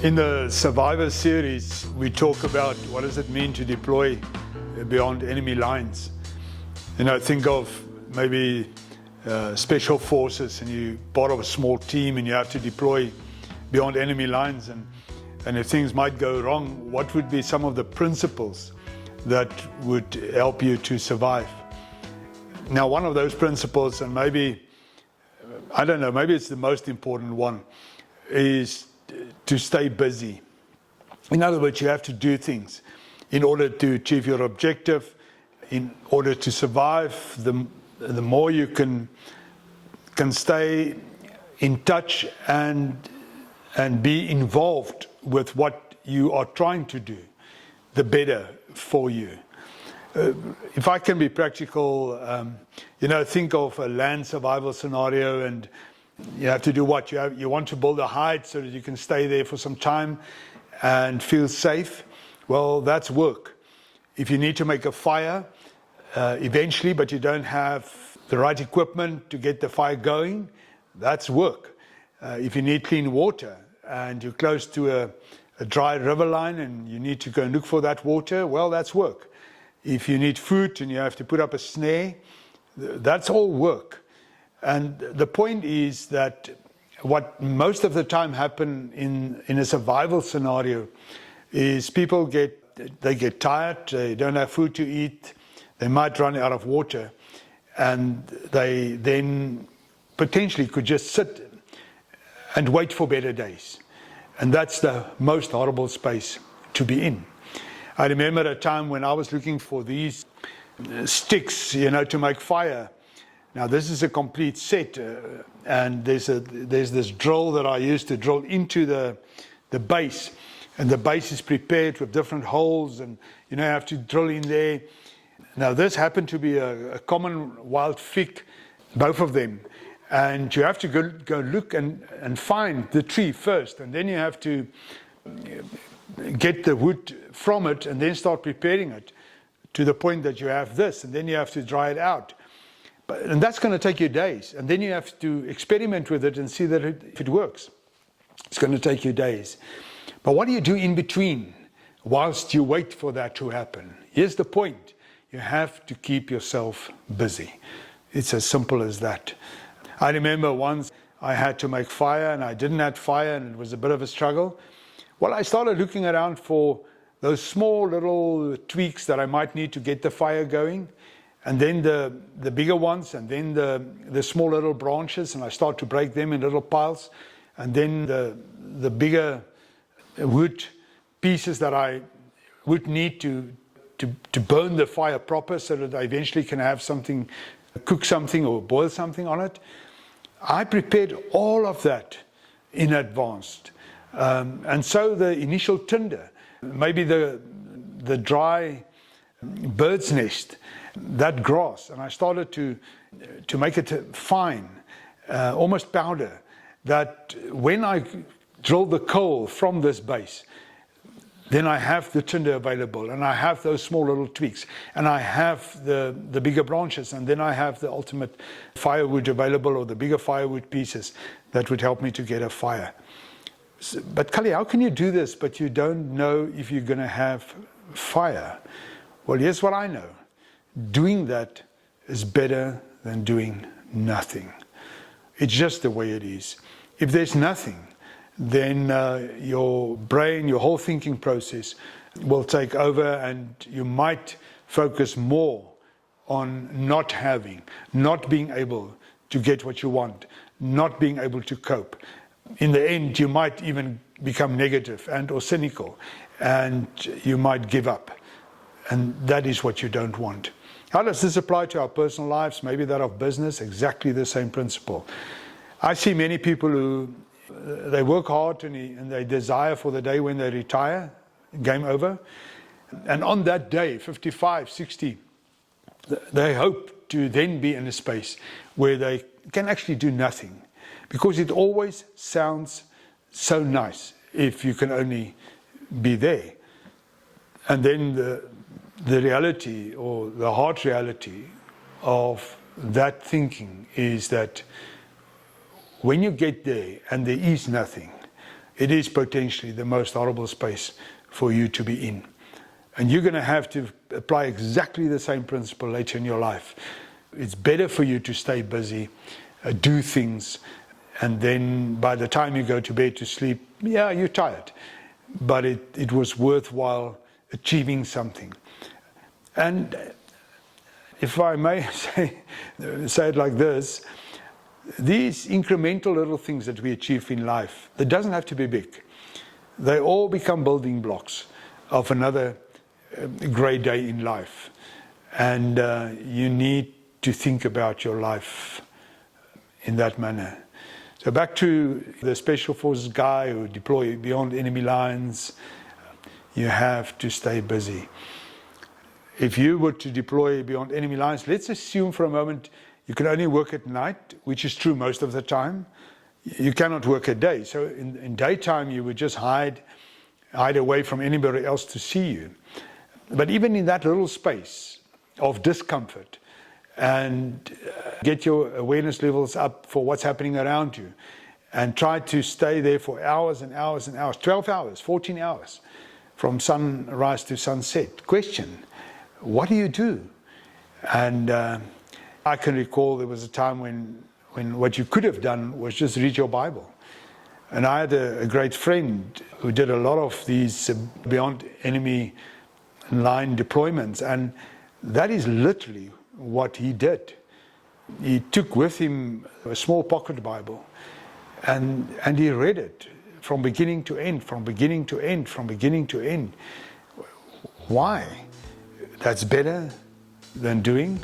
In the Survivor series, we talk about what does it mean to deploy beyond enemy lines. Think of maybe special forces, and you're part of a small team and you have to deploy beyond enemy lines, and if things might go wrong, what would be some of the principles that would help you to survive? Now, one of those principles, and maybe, I don't know, maybe it's the most important one, is to stay busy. In other words, you have to do things in order to achieve your objective, in order to survive. The more you can stay in touch and be involved with what you are trying to do, the better for you. If I can be practical, think of a land survival scenario, and you have to do what? You want to build a hide so that you can stay there for some time and feel safe. Well, that's work. If you need to make a fire eventually, but you don't have the right equipment to get the fire going, that's work. If you need clean water and you're close to a dry river line and you need to go and look for that water, well, that's work. If you need food and you have to put up a snare, that's all work. And the point is that what most of the time happen in a survival scenario is people get tired, they don't have food to eat, they might run out of water, and they then potentially could just sit and wait for better days. And that's the most horrible space to be in. I remember a time when I was looking for these sticks, to make fire. Now, this is a complete set, and there's this drill that I used to drill into the base, and the base is prepared with different holes, and you have to drill in there. Now, this happened to be a common wild fig, both of them, and you have to go look and find the tree first, and then you have to get the wood from it and then start preparing it to the point that you have this, and then you have to dry it out. And that's going to take you days. And then you have to experiment with it and see that if it works. It's going to take you days. But what do you do in between whilst you wait for that to happen? Here's the point. You have to keep yourself busy. It's as simple as that. I remember once I had to make fire and I didn't have fire and it was a bit of a struggle. Well, I started looking around for those small little tweaks that I might need to get the fire going. And then the bigger ones, and then the small little branches, and I start to break them in little piles. And then the bigger wood pieces that I would need to burn the fire proper so that I eventually can have something, cook something or boil something on it. I prepared all of that in advance. And so the initial tinder, maybe the dry bird's nest, that grass, and I started to make it fine, almost powder, that when I drill the coal from this base, then I have the tinder available, and I have those small little tweaks, and I have the bigger branches, and then I have the ultimate firewood available, or the bigger firewood pieces that would help me to get a fire. But Kali, how can you do this, but you don't know if you're going to have fire? Well, here's what I know. Doing that is better than doing nothing. It's just the way it is. If there's nothing, then your brain, your whole thinking process will take over, and you might focus more on not having, not being able to get what you want, not being able to cope. In the end, you might even become negative and or cynical, and you might give up. And that is what you don't want. How does this apply to our personal lives? Maybe that of business, exactly the same principle. I see many people who, they work hard and they desire for the day when they retire, game over. And on that day, 55, 60, they hope to then be in a space where they can actually do nothing. Because it always sounds so nice if you can only be there. And then the reality, or the hard reality of that thinking, is that when you get there and there is nothing, it is potentially the most horrible space for you to be in. And you're going to have to apply exactly the same principle later in your life. It's better for you to stay busy, do things, and then by the time you go to bed to sleep, yeah, you're tired. But it was worthwhile achieving something. And if I may say it like this, these incremental little things that we achieve in life, it doesn't have to be big. They all become building blocks of another great day in life. And you need to think about your life in that manner. So back to the Special Forces guy who deploy beyond enemy lines, you have to stay busy. If you were to deploy beyond enemy lines, let's assume for a moment you can only work at night, which is true most of the time. You cannot work at day. So in daytime you would just hide away from anybody else to see you. But even in that little space of discomfort, and get your awareness levels up for what's happening around you, and try to stay there for hours and hours and hours, 12 hours, 14 hours, from sunrise to sunset. Question, what do you do? And I can recall there was a time when what you could have done was just read your Bible. And I had a great friend who did a lot of these beyond enemy line deployments, and that is literally what he did. He took with him a small pocket Bible, and he read it from beginning to end, from beginning to end, from beginning to end. Why? That's better than doing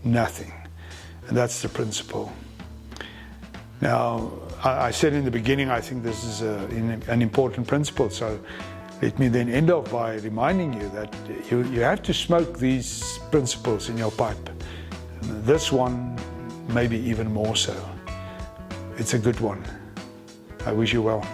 nothing. And that's the principle. Now, I said in the beginning, I think this is an important principle, so let me then end off by reminding you that you have to smoke these principles in your pipe. And this one, maybe even more so. It's a good one. I wish you well.